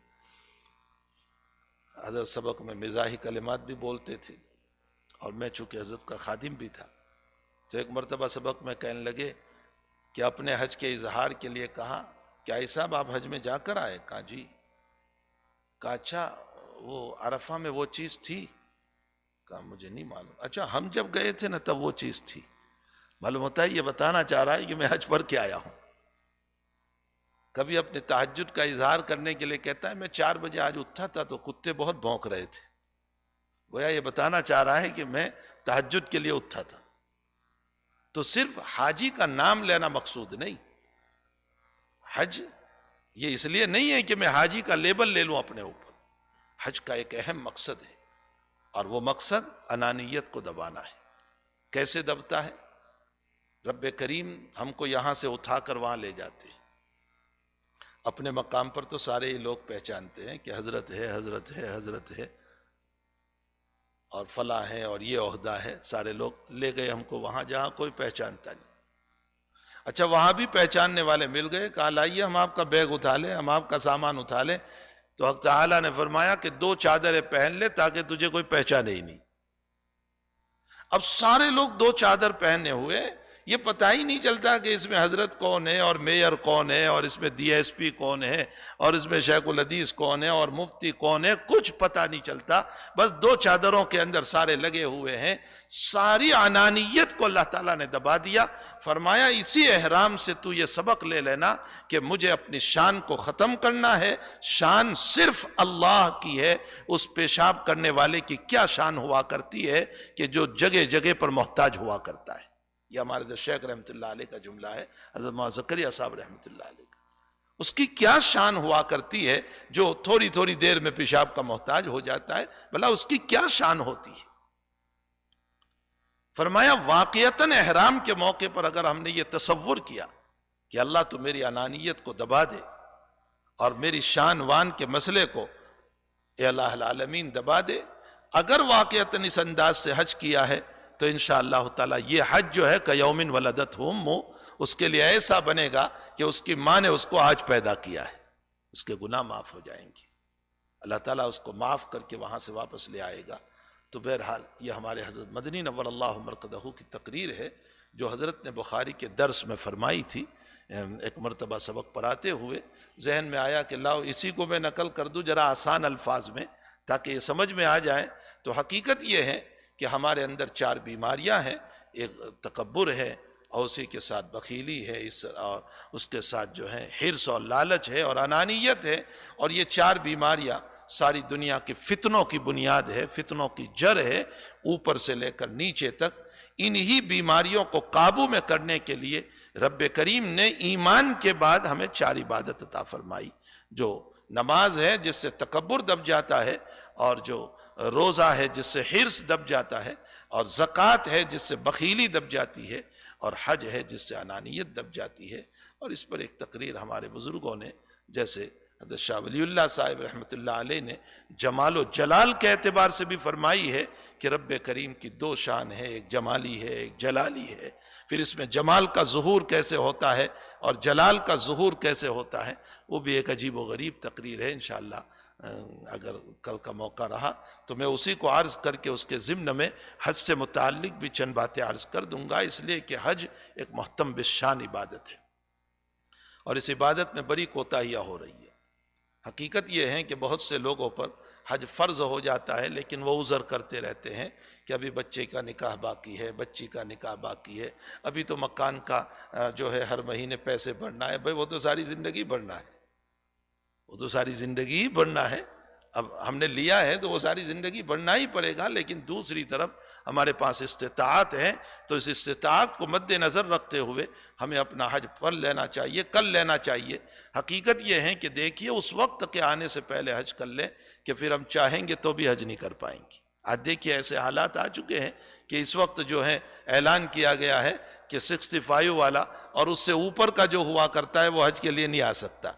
حضرت سبق میں مزاحی کلمات بھی بولتے تھے، اور میں چونکہ حضرت کا خادم بھی تھا تو ایک مرتبہ سبق میں کہنے لگے کہ اپنے حج کے اظہار کے لیے کہا کیا صاحب آپ حج میں جا کر آئے؟ کہا جی. کہا اچھا وہ عرفہ میں وہ چیز تھی؟ کہا مجھے نہیں معلوم. اچھا ہم جب گئے تھے نا تب وہ چیز تھی. معلوم ہوتا ہے یہ بتانا چاہ رہا ہے کہ میں حج پڑھ کے آیا ہوں. کبھی اپنے تہجد کا اظہار کرنے کے لیے کہتا ہے میں 4 بجے آج اٹھا تھا تو کتے بہت بھونک رہے تھے. گویا یہ بتانا چاہ رہا ہے کہ میں تہجد کے لیے اٹھا تھا. تو صرف حاجی کا نام لینا مقصود نہیں. حج یہ اس لیے نہیں ہے کہ میں حاجی کا لیبل لے لوں اپنے اوپر. حج کا ایک اہم مقصد ہے، اور وہ مقصد انانیت کو دبانا ہے. کیسے دبتا ہے؟ رب کریم ہم کو یہاں سے اٹھا کر وہاں لے جاتے ہیں. اپنے مقام پر تو سارے ہی لوگ پہچانتے ہیں کہ حضرت ہے، حضرت ہے، حضرت ہے، اور فلاں ہے اور یہ عہدہ ہے. سارے لوگ لے گئے ہم کو وہاں جہاں کوئی پہچانتا نہیں. اچھا وہاں بھی پہچاننے والے مل گئے، کہا لائیے ہم آپ کا بیگ اٹھا لیں، ہم آپ کا سامان اٹھا لیں. تو حق تعالیٰ نے فرمایا کہ 2 چادریں پہن لے تاکہ تجھے کوئی پہچانے ہی نہیں. اب سارے لوگ 2 چادر پہنے ہوئے، یہ پتہ ہی نہیں چلتا کہ اس میں حضرت کون ہے اور میئر کون ہے اور اس میں ڈی ایس پی کون ہے اور اس میں شیخ الحدیث کون ہے اور مفتی کون ہے، کچھ پتہ نہیں چلتا. بس 2 چادروں کے اندر سارے لگے ہوئے ہیں. ساری انانیت کو اللہ تعالیٰ نے دبا دیا. فرمایا اسی احرام سے تو یہ سبق لے لینا کہ مجھے اپنی شان کو ختم کرنا ہے. شان صرف اللہ کی ہے. اس پیشاب کرنے والے کی کیا شان ہوا کرتی ہے کہ جو جگہ جگہ پر محتاج ہوا کرتا ہے. یہ ہمارے در شیخ رحمت اللہ علیہ کا جملہ ہے، حضرت مولانا زکریا صاحب رحمت اللہ علیہ کا. اس کی کیا شان ہوا کرتی ہے جو تھوڑی تھوڑی دیر میں پیشاب کا محتاج ہو جاتا ہے، بھلا اس کی کیا شان ہوتی ہے. فرمایا واقعتاً احرام کے موقع پر اگر ہم نے یہ تصور کیا کہ اللہ تو میری انانیت کو دبا دے اور میری شان وان کے مسئلے کو اے اللہ العالمین دبا دے، اگر واقعتاً اس انداز سے حج کیا ہے تو انشاءاللہ تعالی یہ حج جو ہے کیومن ولدتہ امہ، اس کے لیے ایسا بنے گا کہ اس کی ماں نے اس کو آج پیدا کیا ہے. اس کے گناہ معاف ہو جائیں گے. اللہ تعالیٰ اس کو معاف کر کے وہاں سے واپس لے آئے گا۔ تو بہرحال یہ ہمارے حضرت مدنی نور اللہ مرقدہ کی تقریر ہے جو حضرت نے بخاری کے درس میں فرمائی تھی۔ ایک مرتبہ سبق پڑھاتے ہوئے ذہن میں آیا کہ لاؤ اسی کو میں نقل کر دوں ذرا آسان الفاظ میں تاکہ یہ سمجھ میں آ جائے۔ تو حقیقت یہ ہے کہ ہمارے اندر 4 بیماریاں ہیں، ایک تکبر ہے، اور اسی کے ساتھ بخیلی ہے، اور اس کے ساتھ جو ہے حرص اور لالچ ہے، اور انانیت ہے۔ اور یہ 4 بیماریاں ساری دنیا کے فتنوں کی بنیاد ہے، فتنوں کی جڑ ہے، اوپر سے لے کر نیچے تک۔ انہی بیماریوں کو قابو میں کرنے کے لیے رب کریم نے ایمان کے بعد ہمیں 4 عبادت عطا فرمائی، جو نماز ہے جس سے تکبر دب جاتا ہے، اور جو روزہ ہے جس سے حرص دب جاتا ہے، اور زکوٰۃ ہے جس سے بخیلی دب جاتی ہے، اور حج ہے جس سے انانیت دب جاتی ہے۔ اور اس پر ایک تقریر ہمارے بزرگوں نے، جیسے حضرت شاہ ولی اللہ صاحب رحمۃ اللہ علیہ نے جمال و جلال کے اعتبار سے بھی فرمائی ہے کہ رب کریم کی 2 شان ہے، ایک جمالی ہے ایک جلالی ہے۔ پھر اس میں جمال کا ظہور کیسے ہوتا ہے اور جلال کا ظہور کیسے ہوتا ہے، وہ بھی ایک عجیب و غریب تقریر ہے۔ انشاءاللہ اگر کل کا موقع رہا تو میں اسی کو عرض کر کے اس کے ضمن میں حج سے متعلق بھی چند باتیں عرض کر دوں گا، اس لیے کہ حج ایک محتم بالشان عبادت ہے، اور اس عبادت میں بڑی کوتاہیاں ہو رہی ہے۔ حقیقت یہ ہے کہ بہت سے لوگوں پر حج فرض ہو جاتا ہے لیکن وہ عذر کرتے رہتے ہیں کہ ابھی بچے کا نکاح باقی ہے، بچی کا نکاح باقی ہے، ابھی تو مکان کا جو ہے ہر مہینے پیسے بھرنا ہے۔ بھائی وہ تو ساری زندگی بھرنا ہے، وہ تو ساری زندگی ہی بھرنا ہے۔ اب ہم نے لیا ہے تو وہ ساری زندگی بھرنا ہی پڑے گا، لیکن دوسری طرف ہمارے پاس استطاعت ہے تو اس استطاعت کو مد نظر رکھتے ہوئے ہمیں اپنا حج پڑھ لینا چاہیے، کل لینا چاہیے۔ حقیقت یہ ہے کہ دیکھیے اس وقت کے آنے سے پہلے حج کر لیں کہ پھر ہم چاہیں گے تو بھی حج نہیں کر پائیں گے۔ آج دیکھیے ایسے حالات آ چکے ہیں کہ اس وقت جو ہے اعلان کیا گیا ہے کہ 65 والا اور اس سے اوپر کا جو ہوا کرتا ہے وہ حج کے لیے نہیں آ سکتا۔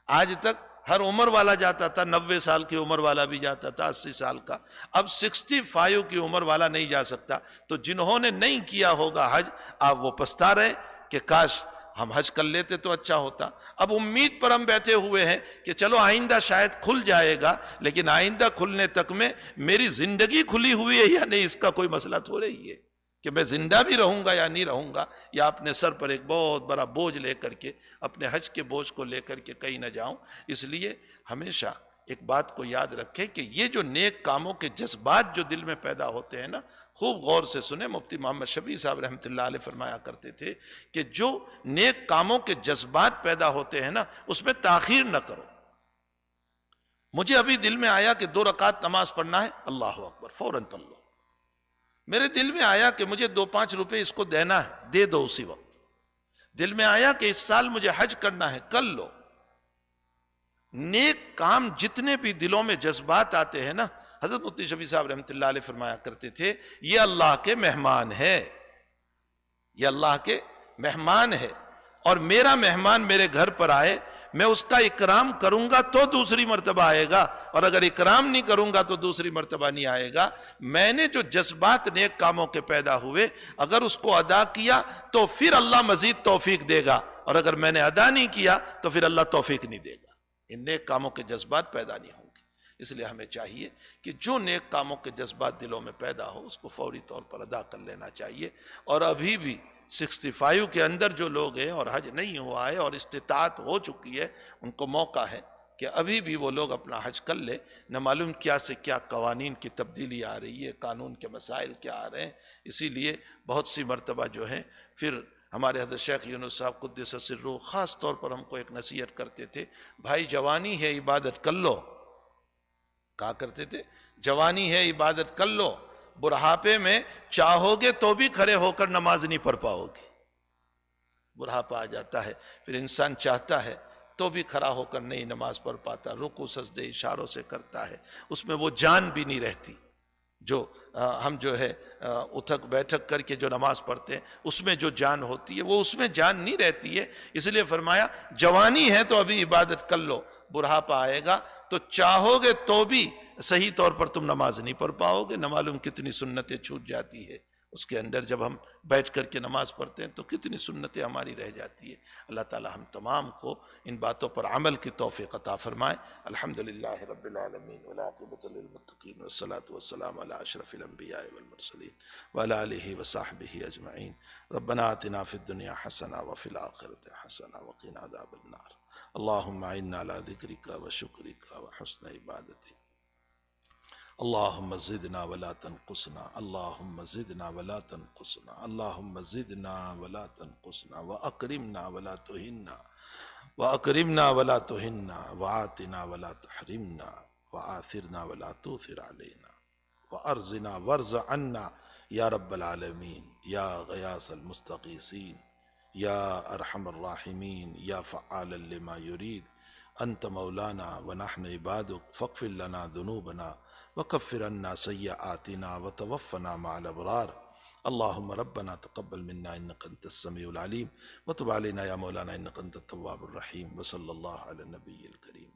آج تک ہر عمر والا جاتا تھا، 90 سال کی عمر والا بھی جاتا تھا، 80 سال کا، اب 65 کی عمر والا نہیں جا سکتا۔ تو جنہوں نے نہیں کیا ہوگا حج، آپ وہ پچھتا رہے کہ کاش ہم حج کر لیتے تو اچھا ہوتا۔ اب امید پر ہم بیٹھے ہوئے ہیں کہ چلو آئندہ شاید کھل جائے گا، لیکن آئندہ کھلنے تک میں میری زندگی کھلی ہوئی ہے یا نہیں، اس کا کوئی مسئلہ تھوڑا ہی ہے کہ میں زندہ بھی رہوں گا یا نہیں رہوں گا، یا اپنے سر پر ایک بہت بڑا بوجھ لے کر کے، اپنے حج کے بوجھ کو لے کر کے کہیں نہ جاؤں۔ اس لیے ہمیشہ ایک بات کو یاد رکھیں کہ یہ جو نیک کاموں کے جذبات جو دل میں پیدا ہوتے ہیں نا، خوب غور سے سنیں۔ مفتی محمد شفیع صاحب رحمۃ اللہ علیہ فرمایا کرتے تھے کہ جو نیک کاموں کے جذبات پیدا ہوتے ہیں نا، اس میں تاخیر نہ کرو۔ مجھے ابھی دل میں آیا کہ 2 رکعت نماز پڑھنا ہے، اللہ اکبر، فوراً پڑھ لو۔ میرے دل میں آیا کہ مجھے 2-5 روپے اس کو دینا ہے، دے دو اسی وقت۔ دل میں آیا کہ اس سال مجھے حج کرنا ہے، کر لو۔ نیک کام جتنے بھی دلوں میں جذبات آتے ہیں نا، حضرت مفتی شفیع صاحب رحمۃ اللہ علیہ فرمایا کرتے تھے یہ اللہ کے مہمان ہے، یہ اللہ کے مہمان ہے، اور میرا مہمان میرے گھر پر آئے، میں اس کا اکرام کروں گا تو دوسری مرتبہ آئے گا، اور اگر اکرام نہیں کروں گا تو دوسری مرتبہ نہیں آئے گا۔ میں نے جو جذبات نیک کاموں کے پیدا ہوئے، اگر اس کو ادا کیا تو پھر اللہ مزید توفیق دے گا، اور اگر میں نے ادا نہیں کیا تو پھر اللہ توفیق نہیں دے گا۔ ان نیک کاموں کے جذبات پیدا نہیں ہوں گے۔ اس لیے ہمیں چاہیے کہ جو نیک کاموں کے جذبات دلوں میں پیدا ہو اس کو فوری طور پر ادا کر لینا چاہیے۔ اور ابھی بھی 65 کے اندر جو لوگ ہیں اور حج نہیں ہوا ہے اور استطاعت ہو چکی ہے، ان کو موقع ہے کہ ابھی بھی وہ لوگ اپنا حج کر لیں۔ نہ معلوم کیا سے کیا قوانین کی تبدیلی آ رہی ہے، قانون کے مسائل کیا آ رہے ہیں۔ اسی لیے بہت سی مرتبہ جو ہے پھر ہمارے حضرت شیخ یونس صاحب قدس سرہ خاص طور پر ہم کو ایک نصیحت کرتے تھے، بھائی جوانی ہے عبادت کر لو۔ کہا کرتے تھے جوانی ہے عبادت کر لو، بڑھاپے میں چاہو گے تو بھی کھڑے ہو کر نماز نہیں پڑھ پاؤ گے۔ بڑھاپا آ جاتا ہے، پھر انسان چاہتا ہے تو بھی کھڑا ہو کر نہیں نماز پڑھ پاتا، رکوع سجدے اشاروں سے کرتا ہے، اس میں وہ جان بھی نہیں رہتی۔ جو ہم جو ہے اٹھک بیٹھک کر کے جو نماز پڑھتے ہیں اس میں جو جان ہوتی ہے وہ اس میں جان نہیں رہتی ہے۔ اس لیے فرمایا جوانی ہے تو ابھی عبادت کر لو، بڑھاپا آئے گا تو چاہو گے تو بھی صحیح طور پر تم نماز نہیں پڑھ پاؤ گے، نہ معلوم کتنی سنتیں چھوٹ جاتی ہے۔ اس کے اندر جب ہم بیٹھ کر کے نماز پڑھتے ہیں تو کتنی سنتیں ہماری رہ جاتی ہے. اللہ تعالی ہم تمام کو ان باتوں پر عمل کی توفیق عطا فرمائے. الحمدللہ رب العالمین والعاقبۃ للمتقین والصلاة والسلام علی اشرف الانبیاء والمرسلین وعلی آلہ وصحبہ اجمعین. ربنا آتنا فی الدنیا حسنہ وفی الآخرۃ حسنہ وقنا عذاب النار. اللہم اعنا علی ذکرک وشکرک وحسن عبادتک. اللہم زدنا ولا تنقصنا، اللہم زدنا ولا تنقصنا، اللہم زدنا ولا تنقصنا، واکرمنا ولا تہنا، واکرمنا ولا تہنا، وآتنا ولا تحرمنا، وآثرنا ولا تؤثر علینا، وارزنا وارض عنا یا رب العالمین، یا غیاث المستغیثین، یا ارحم الراحمین، یا فعالا لما یرید. انت مولانا ونحن عبادک فاغفر لنا ذنوبنا وكفر عنا سيئاتنا وتوفنا مع الأبرار. اللهم ربنا تقبل منا إنك أنت السميع العليم وتب علينا يا مولانا إنك أنت التواب الرحيم. وصلى الله على النبي الكريم.